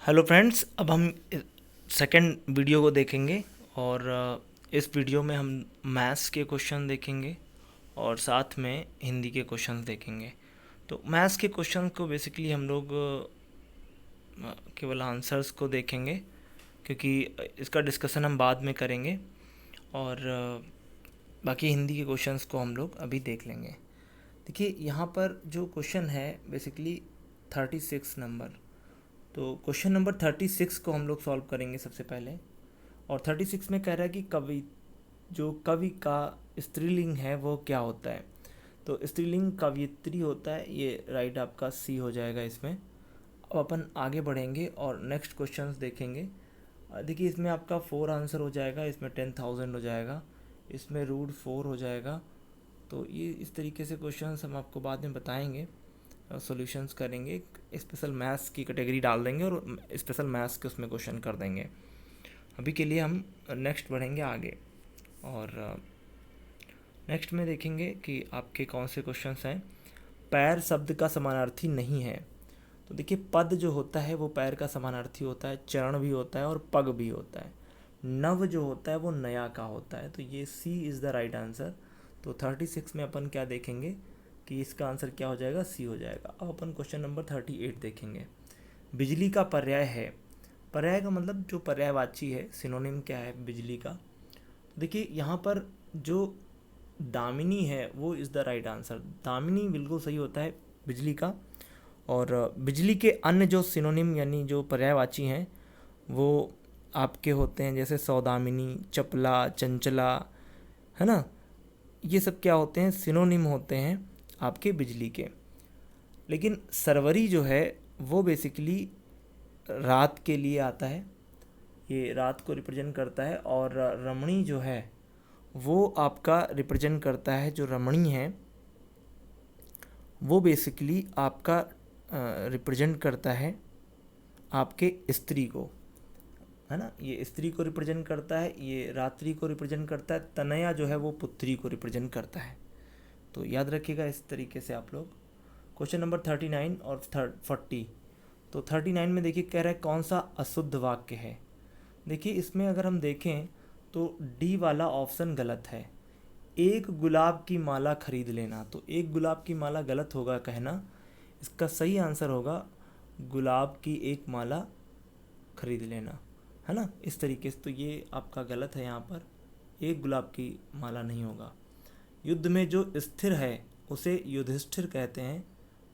Hello friends, अब हम second video को देखेंगे और इस वीडियो में हम मैथ्स के क्वेश्चन देखेंगे और साथ में हिंदी के क्वेश्चन देखेंगे। तो मैथ्स के क्वेश्चन को बेसिकली हम लोग केवल आंसर्स को देखेंगे, क्योंकि इसका डिस्कशन हम बाद में करेंगे और बाकी हिंदी के क्वेश्चंस को हम लोग अभी देख लेंगे। देखिए, यहाँ पर जो क्वेश्चन है बेसिकली 36 नंबर। तो क्वेश्चन नंबर 36 को हम लोग सॉल्व करेंगे सबसे पहले। और 36 में कह रहा है कि कवि का स्त्रीलिंग है वो क्या होता है। तो स्त्रीलिंग कवयित्री होता है, ये राइट आपका सी हो जाएगा इसमें। अब अपन आगे बढ़ेंगे और नेक्स्ट क्वेश्चंस देखेंगे। देखिए, इसमें आपका 4 आंसर हो जाएगा, इसमें 10,000 हो जाएगा, इसमें √4 हो जाएगा। तो ये इस तरीके से क्वेश्चंस हम आपको बाद में बताएंगे, सॉल्यूशंस करेंगे, स्पेशल मैथ्स की कैटेगरी डाल देंगे और स्पेशल मैथ्स के उसमें क्वेश्चन कर देंगे। अभी के लिए हम नेक्स्ट बढ़ेंगे आगे और नेक्स्ट में देखेंगे कि आपके कौन से क्वेश्चंस हैं। पैर शब्द का समानार्थी नहीं है। तो देखिए, पद जो होता है वो पैर का समानार्थी होता है, चरण भी होता है और पग भी होता है। नव जो होता है वो नया का होता है। तो ये सी इज़ द राइट आंसर। तो 36 में अपन क्या देखेंगे कि इसका आंसर क्या हो जाएगा, सी हो जाएगा। अब अपन क्वेश्चन नंबर 38 देखेंगे। बिजली का पर्याय है। पर्याय का मतलब जो पर्यायवाची है, सिनोनिम क्या है बिजली का। देखिए, यहाँ पर जो दामिनी है वो is the right answer. Damini बिल्कुल सही होता है बिजली का। और बिजली के अन्य जो सिनोनिम यानी जो पर्यायवाची हैं वो आपके होते हैं, जैसे सौदामिनी, चपला, चंचला, है ना। ये सब क्या होते हैं, सिनोनिम होते हैं आपके बिजली के। लेकिन सरवरी जो है वो बेसिकली रात के लिए आता है, ये रात को रिप्रेजेंट करता है। और रमणी जो है वो आपका रिप्रेजेंट करता है, जो रमणी है वो बेसिकली आपका रिप्रेजेंट करता है आपके स्त्री को, है ना। ये स्त्री को रिप्रेजेंट करता है, ये रात्रि को रिप्रेजेंट करता है, तनया जो है वो पुत्री को रिप्रेजेंट करता है। तो याद रखिएगा इस तरीके से आप लोग। क्वेश्चन नंबर 39 और 40। तो 39 में देखिए कह रहा है कौन सा अशुद्ध वाक्य है। देखिए, इसमें अगर हम देखें तो डी वाला ऑप्शन गलत है। एक गुलाब की माला खरीद लेना, तो एक गुलाब की माला गलत होगा कहना। इसका सही आंसर होगा गुलाब की एक माला खरीद लेना, है ना। इस तरीके से तो ये आपका गलत है, यहाँ पर एक गुलाब की माला नहीं होगा। युद्ध में जो स्थिर है उसे युधिष्ठिर कहते हैं,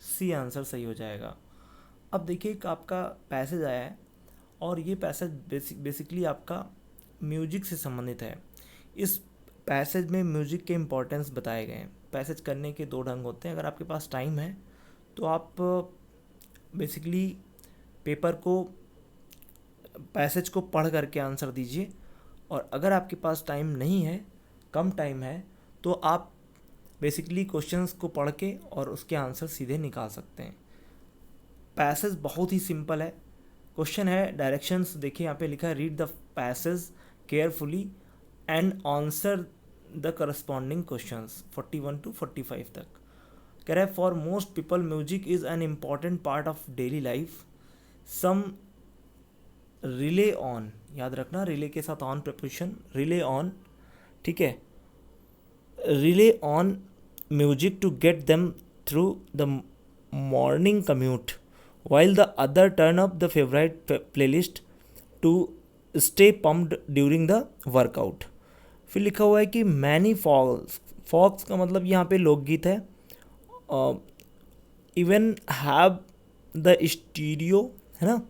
सी आंसर सही हो जाएगा। अब देखिए, एक आपका पैसेज आया है और ये पैसेज बेसिकली आपका म्यूजिक से संबंधित है। इस पैसेज में म्यूजिक के इम्पोर्टेंस बताए गए हैं। पैसेज करने के 2 ढंग होते हैं। अगर आपके पास टाइम है तो आप बेसिकली पेपर को, पैसेज को पढ़ करके आंसर दीजिए। और अगर आपके पास टाइम नहीं है, कम टाइम है, तो आप बेसिकली क्वेश्चंस को पढ़ के और उसके आंसर सीधे निकाल सकते हैं। पैसेज बहुत ही सिंपल है। क्वेश्चन है, डायरेक्शंस देखिए यहाँ पे लिखा है, read the passage carefully and answer the corresponding questions 41 to 45 तक। कह रहा है for most people music is an important part of daily life. Some rely on, याद रखना रिले के साथ ऑन प्रपोजिशन, रिले ऑन, ठीक है, rely on music to get them through the morning commute, while the other turn up the favorite playlist to stay pumped during the workout। फिर लिखा हुआ है कि मैनी फॉक्स, फॉक्स का मतलब यहाँ पे लोकगीत है। इवन हैव द स्टीरियो, है ना,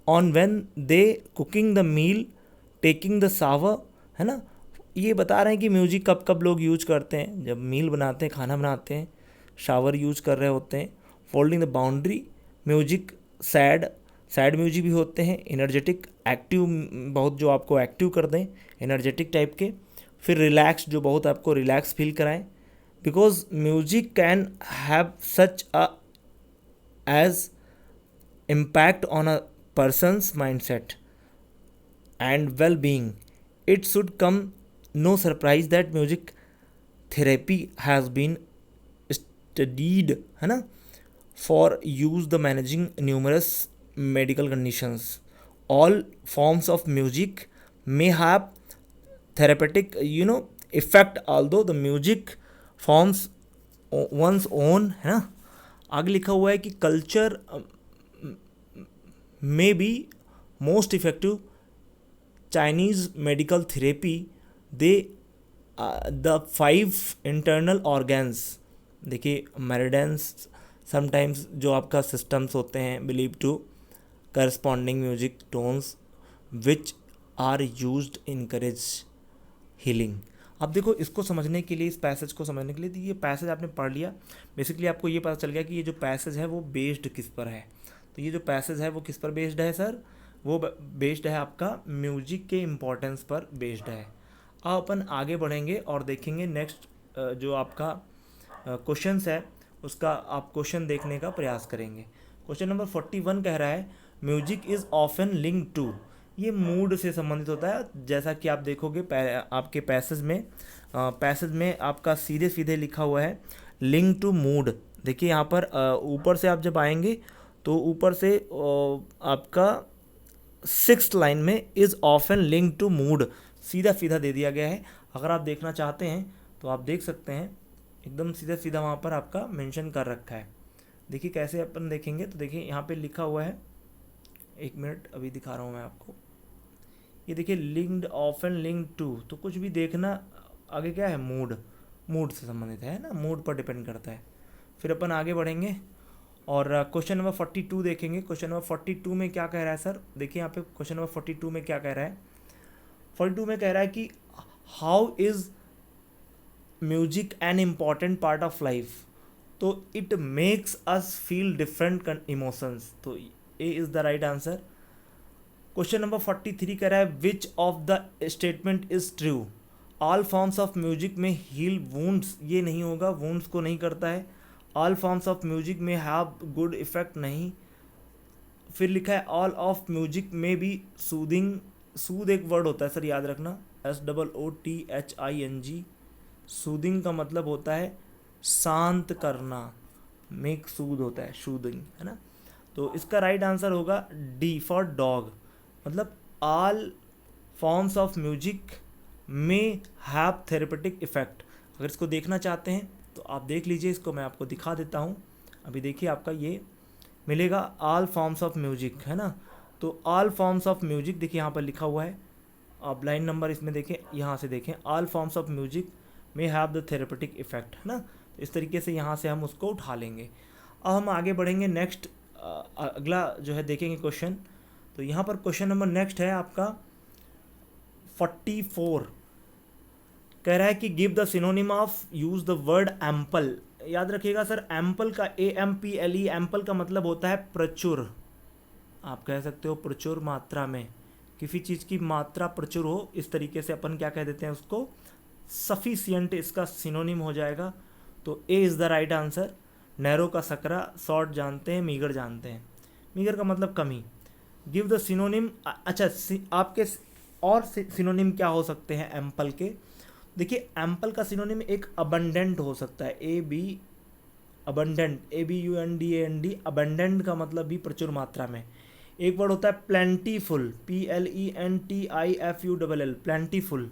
on when they cooking the meal, taking the shower, है ना। ये बता रहे हैं कि म्यूजिक कब कब लोग यूज करते हैं, जब मील बनाते हैं, खाना बनाते हैं, शावर यूज कर रहे होते हैं, folding the boundary. Music sad, sad music भी होते हैं, एनर्जेटिक, एक्टिव, बहुत जो आपको एक्टिव कर दें, एनर्जेटिक टाइप के। फिर रिलैक्स, जो बहुत आपको रिलैक्स फील कराएं। Because music can have such a huge impact on a person's mindset and well being, it should come no surprise that music therapy has been studied, है ना, for use the managing numerous medical conditions. all forms of music may have therapeutic effect, although the music forms one's own, है ना। आगे लिखा हुआ है कि culture may be most effective Chinese medical therapy, they the 5 internal organs, देखिए meridians sometimes जो आपका सिस्टम्स होते हैं believe to corresponding music tones which are used encourage healing. अब देखो इसको समझने के लिए, इस पैसेज को समझने के लिए, तो ये पैसेज आपने पढ़ लिया, बेसिकली आपको ये पता चल गया कि ये जो पैसेज है वो बेस्ड किस पर है। तो ये जो पैसेज है वो किस पर बेस्ड है सर, वो बेस्ड है आपका म्यूजिक के इम्पोर्टेंस पर बेस्ड है। अब अपन आगे बढ़ेंगे और देखेंगे नेक्स्ट जो आपका क्वेश्चंस है उसका आप क्वेश्चन देखने का प्रयास करेंगे। क्वेश्चन नंबर 41 कह रहा है music is often linked to, ये मूड से संबंधित होता है। जैसा कि आप देखोगे आपके पैसेज में आपका सीधे सीधे लिखा हुआ है लिंक टू मूड। देखिए यहाँ पर ऊपर से आप जब आएंगे तो ऊपर से आपका 6th लाइन में is often link to mood सीधा सीधा दे दिया गया है। अगर आप देखना चाहते हैं तो आप देख सकते हैं, एकदम सीधा सीधा वहाँ पर आपका मेंशन कर रखा है। देखिए कैसे अपन देखेंगे तो देखिए यहाँ पे लिखा हुआ है, 1 मिनट अभी दिखा रहा हूँ मैं आपको। ये देखिए लिंक्ड ऑफन लिंक टू, तो कुछ भी देखना आगे क्या है, मूड से संबंधित है ना, मूड पर डिपेंड करता है। फिर अपन आगे बढ़ेंगे और क्वेश्चन नंबर 42 देखेंगे। क्वेश्चन नंबर 42 में क्या कह रहा है सर, देखिए यहाँ पे क्वेश्चन नंबर 42 में क्या कह रहा है। 42 में कह रहा है कि how is music an important part of life, तो it makes us feel different emotions, तो A is the right answer. Question number 43 कह रहा है which of the statement is true, all forms of music में heal wounds, ये नहीं होगा, wounds को नहीं करता है। ऑल फॉर्म्स ऑफ म्यूजिक में हैव गुड इफेक्ट, नहीं। फिर लिखा है ऑल ऑफ म्यूजिक में भी सूदिंग, सूद एक वर्ड होता है सर, याद रखना, SOOTHING, सूदिंग का मतलब होता है शांत करना, मेक सूद होता है सूदिंग, है ना। तो इसका राइट आंसर होगा डी फॉर डॉग, मतलब ऑल फॉर्म्स ऑफ म्यूजिक में हैव थेरेपेटिक इफेक्ट। अगर इसको देखना चाहते हैं तो आप देख लीजिए, इसको मैं आपको दिखा देता हूँ। अभी देखिए आपका ये मिलेगा ऑल फॉर्म्स ऑफ म्यूजिक, है ना। तो ऑल फॉर्म्स ऑफ म्यूजिक देखिए यहाँ पर लिखा हुआ है, आप लाइन नंबर इसमें देखें, यहाँ से देखें, ऑल फॉर्म्स ऑफ म्यूजिक में हैव द थेरेपेटिक इफेक्ट, है ना। तो इस तरीके से यहाँ से हम उसको उठा लेंगे। अब हम आगे बढ़ेंगे, नेक्स्ट अगला जो है देखेंगे क्वेश्चन। तो यहाँ पर क्वेश्चन नंबर नेक्स्ट है आपका 44, कह रहा है कि give the synonym of use the word ample. याद रखिएगा सर, एम्पल का AMPLE, एम्पल का मतलब होता है प्रचुर, आप कह सकते हो प्रचुर मात्रा में, किसी चीज़ की मात्रा प्रचुर हो, इस तरीके से अपन क्या कह देते हैं उसको, सफिशियंट इसका सिनोनिम हो जाएगा। तो A is the right answer. Narrow का सकरा, शॉर्ट जानते हैं, मीगर जानते हैं, मीगर का मतलब कमी। गिव द सिनोनिम, अच्छा आपके और सिनोनिम क्या हो सकते हैं एम्पल के, देखिए एम्पल का सिनोनिम एक अबंडेंट हो सकता है, अबंडेंट, ABUNDAND, अबंडेंट का मतलब भी प्रचुर मात्रा में। एक वर्ड होता है प्लेंटीफुल, PLENTIFULL, प्लेंटीफुल।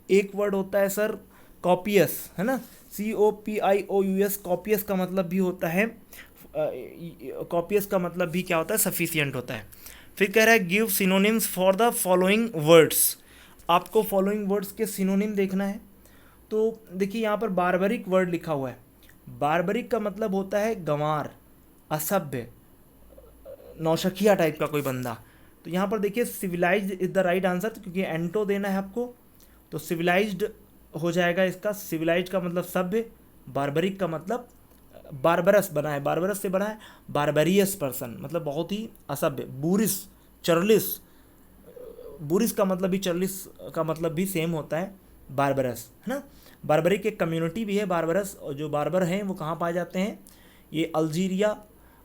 एक वर्ड होता है सर कॉपियस, है ना, COPIOUS, कॉपियस का मतलब भी होता है, कॉपियस का मतलब भी क्या होता है, सफिशियंट होता है। फिर कह रहा है give synonyms for the following words, आपको फॉलोइंग वर्ड्स के सिनोनिम देखना है। तो देखिए यहाँ पर बारबरिक वर्ड लिखा हुआ है, बारबरिक का मतलब होता है गंवार, असभ्य, नौशखिया टाइप का कोई बंदा। तो यहाँ पर देखिए civilized is the right answer, क्योंकि एंटो देना है आपको, तो सिविलाइज्ड हो जाएगा इसका। सिविलाइज्ड का मतलब सभ्य, बारबरिक का मतलब बारबरस बना है, बारबरस से बना है बारबरियस पर्सन, मतलब बहुत ही असभ्य। बूरिस, चर्लिस, बूरिस का मतलब भी, चर्लिस का मतलब भी सेम होता है, बारबरस, है ना। बारबरिक एक कम्युनिटी भी है बारबरस, और जो बारबर हैं वो कहाँ पाए जाते हैं, ये अल्जीरिया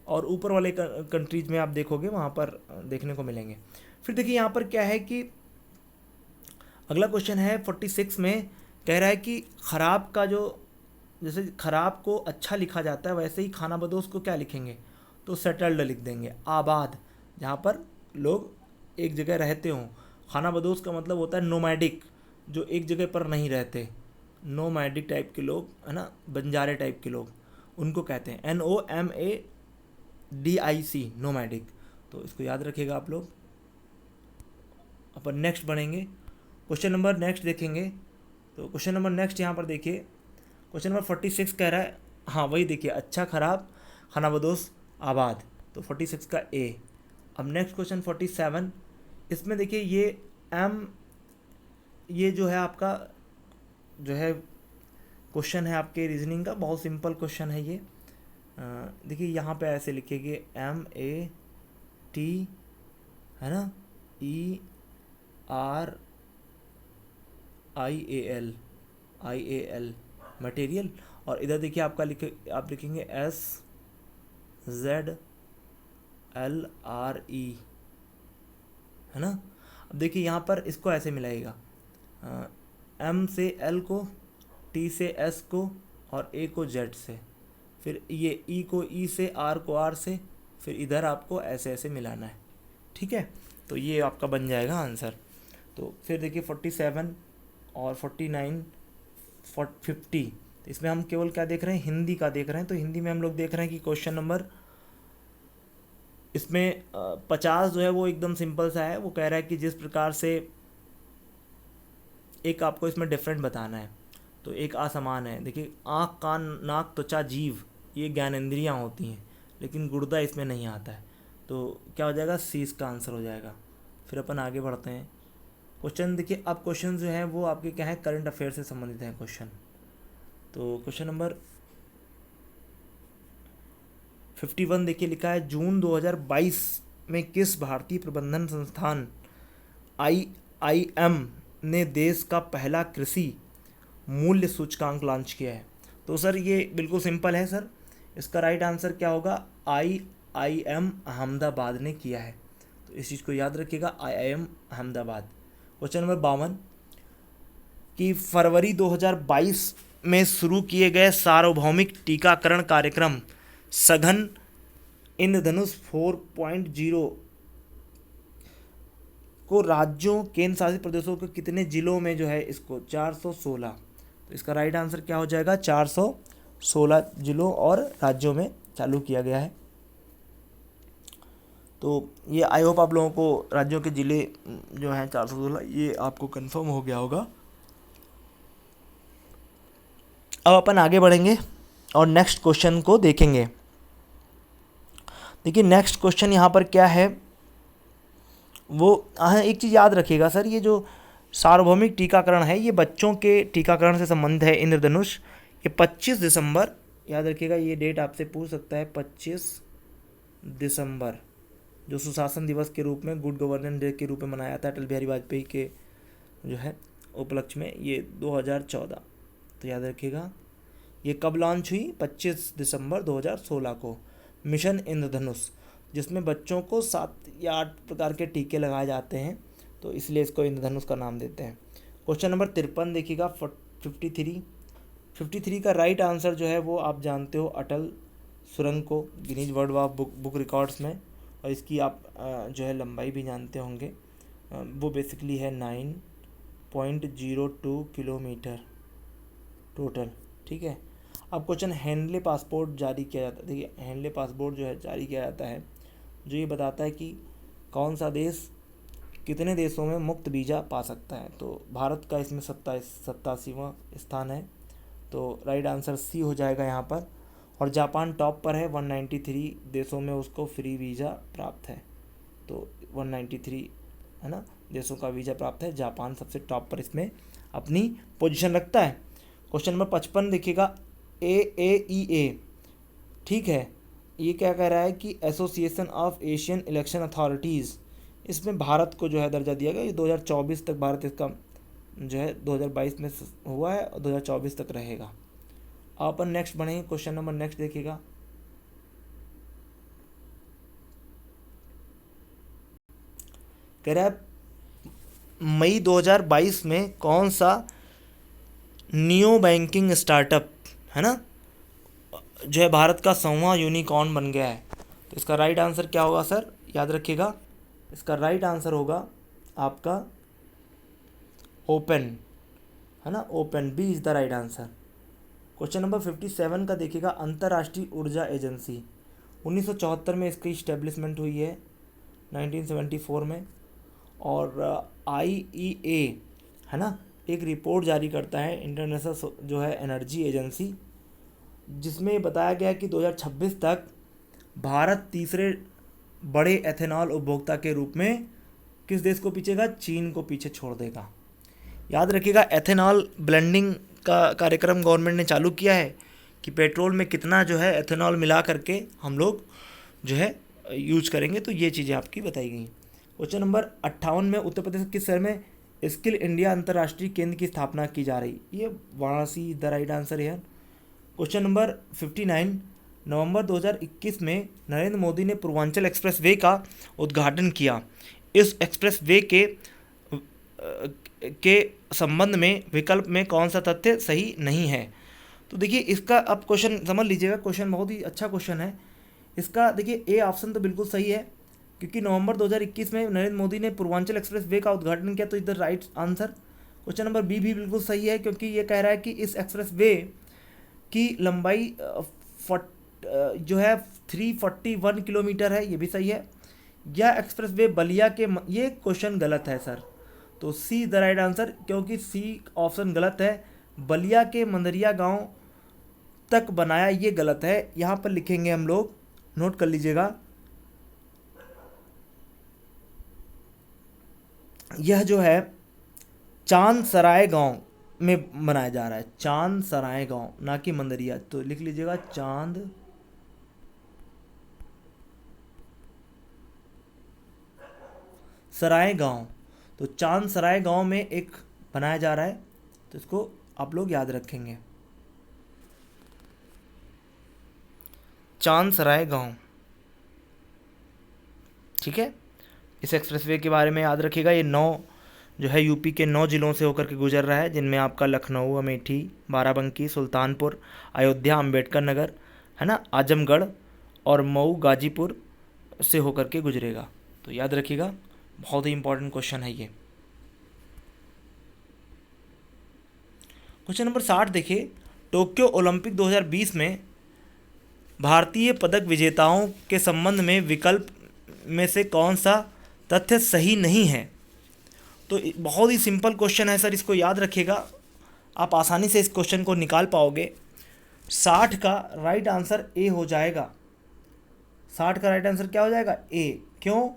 और ऊपर वाले कंट्रीज में आप देखोगे वहाँ पर देखने को मिलेंगे। फिर देखिए यहाँ पर क्या है कि अगला क्वेश्चन है 46 में, कह रहा है कि ख़राब का जो, जैसे ख़राब को अच्छा लिखा जाता है वैसे ही खानाबदोश को क्या लिखेंगे, तो सेटल्ड लिख देंगे, आबाद, जहाँ पर लोग एक जगह रहते हों। खानाबदोश का मतलब होता है नोमैडिक, जो एक जगह पर नहीं रहते, नोमैडिक टाइप के लोग, है ना, बंजारे टाइप के लोग, उनको कहते हैं NOMADIC, नोमैडिक। तो इसको याद रखिएगा आप लोग। अपन नेक्स्ट बढ़ेंगे, क्वेश्चन नंबर नेक्स्ट देखेंगे। तो क्वेश्चन नंबर नेक्स्ट यहाँ पर देखिए, क्वेश्चन नंबर 46 कह रहा है, हाँ वही देखिए, अच्छा खराब खानाबदोश आबाद, तो 46 का ए। अब नेक्स्ट क्वेश्चन 47, इसमें देखिए ये एम, ये जो है आपका जो है क्वेश्चन है आपके रीजनिंग का, बहुत सिंपल क्वेश्चन है ये। देखिए यहाँ पे ऐसे लिखेंगे MAT, है ना, ERIAL मटेरियल, और इधर देखिए आपका आप लिखेंगे SZLRE, है ना। अब देखिए यहाँ पर इसको ऐसे मिलाएगा, M से L को, T से S को, और A को Z से, फिर ये E को E से, R को R से, फिर इधर आपको ऐसे ऐसे मिलाना है, ठीक है। तो ये आपका बन जाएगा आंसर। तो फिर देखिए 47 और 49 50, तो इसमें हम केवल क्या देख रहे हैं, हिंदी का देख रहे हैं। तो हिंदी में हम लोग देख रहे हैं कि क्वेश्चन नंबर इसमें 50 जो है वो एकदम सिंपल सा है। वो कह रहा है कि जिस प्रकार से एक आपको इसमें डिफरेंट बताना है, तो एक असमान है। देखिए आँख, कान, नाक, त्वचा, जीभ, ये ज्ञानेंद्रियाँ होती हैं, लेकिन गुर्दा इसमें नहीं आता है। तो क्या हो जाएगा, सी इसका आंसर हो जाएगा। फिर अपन आगे बढ़ते हैं। क्वेश्चन देखिए, अब क्वेश्चन जो है वो आपके क्या है, करंट अफेयर से संबंधित है क्वेश्चन। तो क्वेश्चन नंबर 51 देखिए लिखा है, जून 2022 में किस भारतीय प्रबंधन संस्थान IIM ने देश का पहला कृषि मूल्य सूचकांक लॉन्च किया है। तो सर ये बिल्कुल सिंपल है सर, इसका राइट आंसर क्या होगा, IIM अहमदाबाद ने किया है। तो इस चीज़ को याद रखिएगा, IIM अहमदाबाद। क्वेश्चन नंबर 52 कि फरवरी 2022 में शुरू किए गए सार्वभौमिक टीकाकरण कार्यक्रम सघन इंद्रधनुष 4.0 को राज्यों, केंद्र शासित प्रदेशों के कितने जिलों में जो है इसको 416, तो इसका राइट आंसर क्या हो जाएगा, 416 जिलों और राज्यों में चालू किया गया है। तो ये आई होप आप लोगों को राज्यों के ज़िले जो हैं 416, ये आपको कंफर्म हो गया होगा। अब अपन आगे बढ़ेंगे और नेक्स्ट क्वेश्चन को देखेंगे। देखिए नेक्स्ट क्वेश्चन यहाँ पर क्या है, वो एक चीज़ याद रखिएगा सर, ये जो सार्वभौमिक टीकाकरण है ये बच्चों के टीकाकरण से संबंधित है। इंद्रधनुष ये 25 दिसंबर, याद रखिएगा ये डेट आपसे पूछ सकता है, 25 दिसंबर, जो सुशासन दिवस के रूप में, गुड गवर्नेंस डे के रूप में मनाया जाता है अटल बिहारी वाजपेयी के जो है उपलक्ष्य में, ये 2014। तो याद रखिएगा ये कब लॉन्च हुई, 25 दिसंबर 2016 को, मिशन इंद्रधनुष, जिसमें बच्चों को 7 या 8 प्रकार के टीके लगाए जाते हैं, तो इसलिए इसको इंद्रधनुष का नाम देते हैं। क्वेश्चन नंबर 53 देखिएगा, 53 का राइट आंसर जो है वो आप जानते हो, अटल सुरंग को Guinness world of book records में, और इसकी आप जो है लंबाई भी जानते होंगे, वो बेसिकली है 9.02 किलोमीटर टोटल, ठीक है। अब क्वेश्चन, हैंडले पासपोर्ट जारी किया जाता है। देखिए हैंडले पासपोर्ट जो है जारी किया जाता है, जो ये बताता है कि कौन सा देश कितने देशों में मुफ्त वीज़ा पा सकता है। तो भारत का इसमें 87वां स्थान है, तो राइट आंसर सी हो जाएगा यहाँ पर। और जापान टॉप पर है, 193 देशों में उसको फ्री वीज़ा प्राप्त है। तो 193 है ना देशों का वीज़ा प्राप्त है, जापान सबसे टॉप पर इसमें अपनी पोजीशन रखता है। क्वेश्चन नंबर 55 देखिएगा, AAEA, ठीक है, ये क्या कह रहा है कि association of Asian election authorities, इसमें भारत को जो है दर्जा दिया गया। ये 2024 तक भारत इसका जो है 2022 में हुआ है और 2024 तक रहेगा। अब अपन नेक्स्ट बढ़ेंगे, क्वेश्चन नंबर नेक्स्ट देखिएगा, कह रहा है मई 2022 में कौन सा नियो बैंकिंग स्टार्टअप है ना जो है भारत का 100वां यूनिकॉर्न बन गया है। तो इसका राइट आंसर क्या होगा सर, याद रखिएगा, इसका राइट आंसर होगा आपका ओपन, है ना, open, B is the right answer. Question number 57 का देखिएगा, अंतर्राष्ट्रीय ऊर्जा एजेंसी 1974 में इसकी इस्टेब्लिशमेंट हुई है, 1974 में। और IEA, है ना, एक रिपोर्ट जारी करता है, इंटरनेशनल जो है एनर्जी एजेंसी, जिसमें बताया गया कि 2026 तक भारत तीसरे बड़े एथेनॉल उपभोक्ता के रूप में किस देश को पीछेगा, चीन को पीछे छोड़ देगा। याद रखिएगा, एथेनॉल ब्लेंडिंग का कार्यक्रम गवर्नमेंट ने चालू किया है कि पेट्रोल में कितना जो है एथेनॉल मिला करके हम लोग जो है यूज करेंगे। तो ये चीज़ें आपकी बताई गई। क्वेश्चन नंबर 58 में, उत्तर प्रदेश किस शहर में स्किल इंडिया अंतर्राष्ट्रीय केंद्र की स्थापना की जा रही, ये वाराणसी द राइट आंसर है। क्वेश्चन नंबर 59, नवंबर 2021 में नरेंद्र मोदी ने पूर्वांचल एक्सप्रेस वे का उद्घाटन किया। इस एक्सप्रेस वे के संबंध में विकल्प में कौन सा तथ्य सही नहीं है। तो देखिए इसका अब क्वेश्चन समझ लीजिएगा, क्वेश्चन बहुत ही अच्छा क्वेश्चन है। इसका देखिए ए ऑप्शन तो बिल्कुल सही है, क्योंकि नवंबर 2021 में नरेंद्र मोदी ने पूर्वांचल एक्सप्रेस वे का उद्घाटन किया, तो इधर right answer. Question number B भी बिल्कुल सही है, क्योंकि ये कह रहा है कि इस एक्सप्रेस वे की लंबाई जो है 341 किलोमीटर है, ये भी सही है। यह एक्सप्रेस वे बलिया के ये क्वेश्चन गलत है सर, तो सी द राइट आंसर, क्योंकि सी ऑप्शन गलत है। बलिया के मंदरिया गांव तक बनाया, ये गलत है। यहाँ पर लिखेंगे हम लोग, नोट कर लीजिएगा, यह जो है चांद सराय गांव में बनाया जा रहा है, चांद सराय गांव, ना कि मंदरिया। तो लिख लीजिएगा चांद सराय गांव, तो चांद सराय गांव में एक बनाया जा रहा है, तो इसको आप लोग याद रखेंगे, चांद सराय गांव, ठीक है। इस एक्सप्रेसवे के बारे में याद रखिएगा, ये 9 जो है यूपी के 9 ज़िलों से होकर के गुजर रहा है, जिनमें आपका लखनऊ, अमेठी, बाराबंकी, सुल्तानपुर, अयोध्या, अंबेडकर नगर, है ना, आजमगढ़ और मऊ, गाजीपुर से होकर के गुजरेगा। तो याद रखिएगा, बहुत ही इंपॉर्टेंट क्वेश्चन है ये। क्वेश्चन नंबर 60 देखिए, टोक्यो ओलंपिक 2020 में भारतीय पदक विजेताओं के संबंध में विकल्प में से कौन सा तथ्य सही नहीं है। तो बहुत ही सिंपल क्वेश्चन है सर, इसको याद रखिएगा, आप आसानी से इस क्वेश्चन को निकाल पाओगे। 60 का राइट आंसर ए हो जाएगा। 60 का राइट आंसर क्या हो जाएगा, ए। क्यों,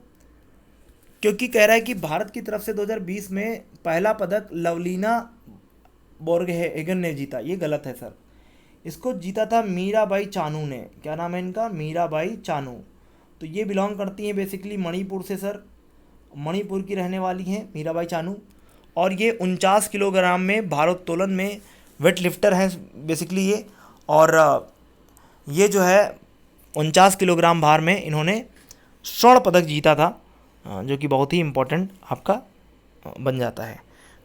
क्योंकि कह रहा है कि भारत की तरफ से 2020 में पहला पदक लवलीना बोर्गहेगन ने जीता, ये गलत है सर। इसको जीता था मीराबाई चानू ने, क्या नाम है इनका, मीराबाई चानू। तो ये बिलोंग करती हैं बेसिकली मणिपुर से सर, मणिपुर की रहने वाली हैं मीराबाई चानू। और ये 49 किलोग्राम में भारोत्तोलन में वेट लिफ्टर हैं बेसिकली ये। और ये जो है 49 किलोग्राम भार में इन्होंने स्वर्ण पदक जीता था, जो कि बहुत ही इम्पोर्टेंट आपका बन जाता है।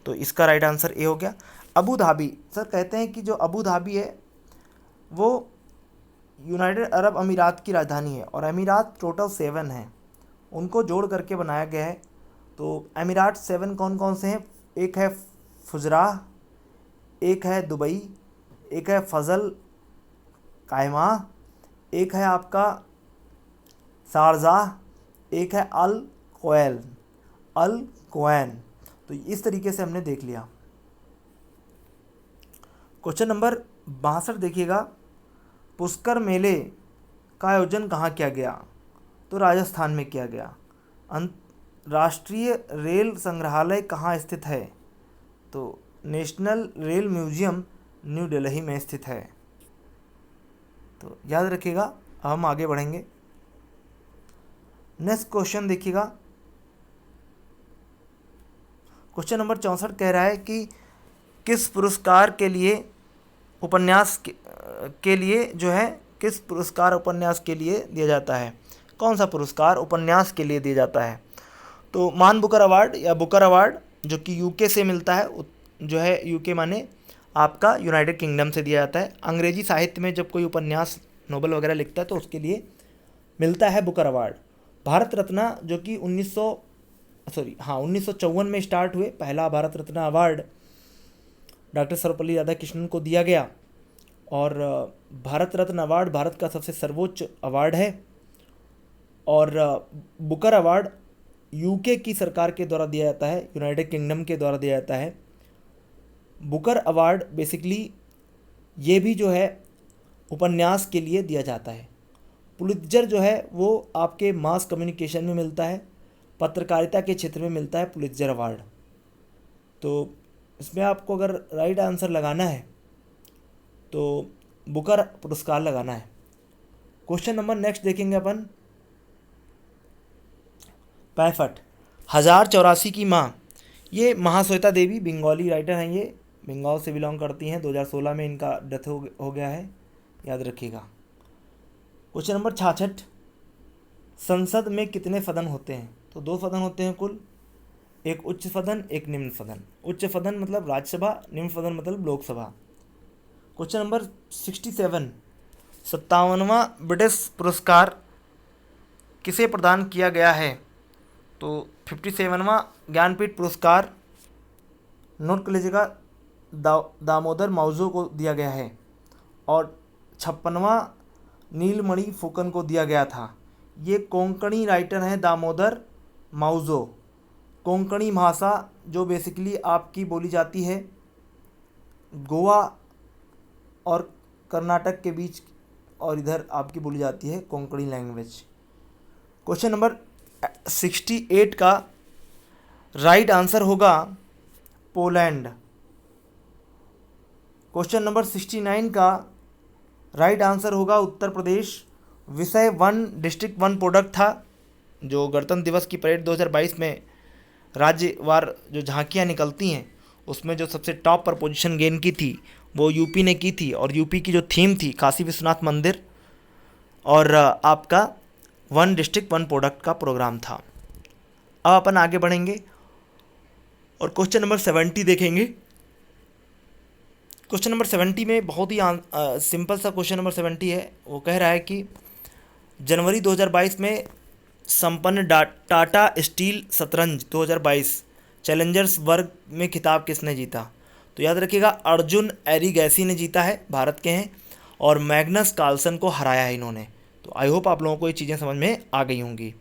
तो इसका राइट आंसर ए हो गया। अबू धाबी, सर कहते हैं कि जो अबू धाबी है वो यूनाइटेड अरब अमीरात की राजधानी है, और अमीरात टोटल 7 हैं, उनको जोड़ करके बनाया गया है। तो अमीरात 7 कौन कौन से हैं, एक है फुजराह, एक है दुबई, एक है फजल कायमा, एक है आपका शारजाह, एक है अल क्वैन। तो इस तरीके से हमने देख लिया। क्वेश्चन नंबर 62 देखिएगा, पुष्कर मेले का आयोजन कहाँ किया गया। तो राजस्थान में किया गया। राष्ट्रीय रेल संग्रहालय कहाँ स्थित है। तो national rail museum new Delhi में स्थित है। तो याद रखिएगा, हम आगे बढ़ेंगे। नेक्स्ट क्वेश्चन देखिएगा, क्वेश्चन नंबर 64 कह रहा है कि किस पुरस्कार के लिए उपन्यास के लिए जो है, किस पुरस्कार उपन्यास के लिए दिया जाता है, कौन सा पुरस्कार उपन्यास के लिए दिया जाता है। तो मान बुकर अवार्ड या बुकर अवार्ड, जो कि यूके से मिलता है, जो है यूके माने आपका यूनाइटेड किंगडम से दिया जाता है। अंग्रेजी साहित्य में जब कोई उपन्यास नोवेल वगैरह लिखता है तो उसके लिए मिलता है बुकर अवार्ड। भारत रत्न जो कि 1954 में स्टार्ट हुए। पहला भारत रत्न अवार्ड डॉक्टर सर्वपल्ली राधाकृष्णन को दिया गया। और भारत रत्न अवार्ड भारत का सबसे सर्वोच्च अवार्ड है। और बुकर अवार्ड यूके की सरकार के द्वारा दिया जाता है, यूनाइटेड किंगडम के द्वारा दिया जाता है। बुकर अवार्ड बेसिकली ये भी जो है उपन्यास के लिए दिया जाता है। पुलित्जर जो है वो आपके मास कम्युनिकेशन में मिलता है, पत्रकारिता के क्षेत्र में मिलता है पुलित्जर अवार्ड। तो इसमें आपको अगर राइट आंसर लगाना है तो बुकर पुरस्कार लगाना है। क्वेश्चन नंबर नेक्स्ट देखेंगे अपन 65। 1084 की माँ, ये महाश्वेता देवी बंगाली राइटर हैं, ये बंगाल से बिलोंग करती हैं। 2016 में इनका डेथ हो गया है, याद रखिएगा। Question number 66। संसद में कितने सदन होते हैं? तो 2 सदन होते हैं कुल, एक उच्च सदन एक निम्न सदन। उच्च सदन मतलब राज्यसभा, निम्न सदन मतलब लोकसभा। Question number 67। 57वां ब्रिटिश पुरस्कार किसे प्रदान किया गया है? तो 57वां ज्ञानपीठ पुरस्कार नोट कर लीजिएगा दामोदर माउजो को दिया गया है। और 56वां नीलमणि फुकन को दिया गया था। ये कोंकणी राइटर हैं दामोदर माउजो। कोंकणी भाषा जो बेसिकली आपकी बोली जाती है गोवा और कर्नाटक के बीच, और इधर आपकी बोली जाती है कोंकणी लैंग्वेज। क्वेश्चन नंबर 68 का राइट आंसर होगा पोलैंड। क्वेश्चन नंबर 69 का राइट आंसर होगा उत्तर प्रदेश। विषय 1 डिस्ट्रिक्ट 1 प्रोडक्ट था, जो गणतंत्र दिवस की परेड 2022 में राज्यवार जो झांकियाँ निकलती हैं उसमें जो सबसे टॉप पर पोजीशन गेन की थी वो यूपी ने की थी। और यूपी की जो थीम थी काशी विश्वनाथ मंदिर, और आपका 1 डिस्ट्रिक्ट 1 प्रोडक्ट का प्रोग्राम था। अब अपन आगे बढ़ेंगे और क्वेश्चन नंबर 70 देखेंगे। क्वेश्चन नंबर 70 में बहुत ही सिंपल सा क्वेश्चन नंबर 70 है। वो कह रहा है कि जनवरी 2022 में संपन्न टाटा स्टील शतरंज 2022 चैलेंजर्स वर्ग में खिताब किसने जीता? तो याद रखिएगा अर्जुन एरिगैसी ने जीता है, भारत के हैं, और मैग्नस कार्लसन को हराया है इन्होंने। तो आई होप आप लोगों को ये चीज़ें समझ में आ गई होंगी।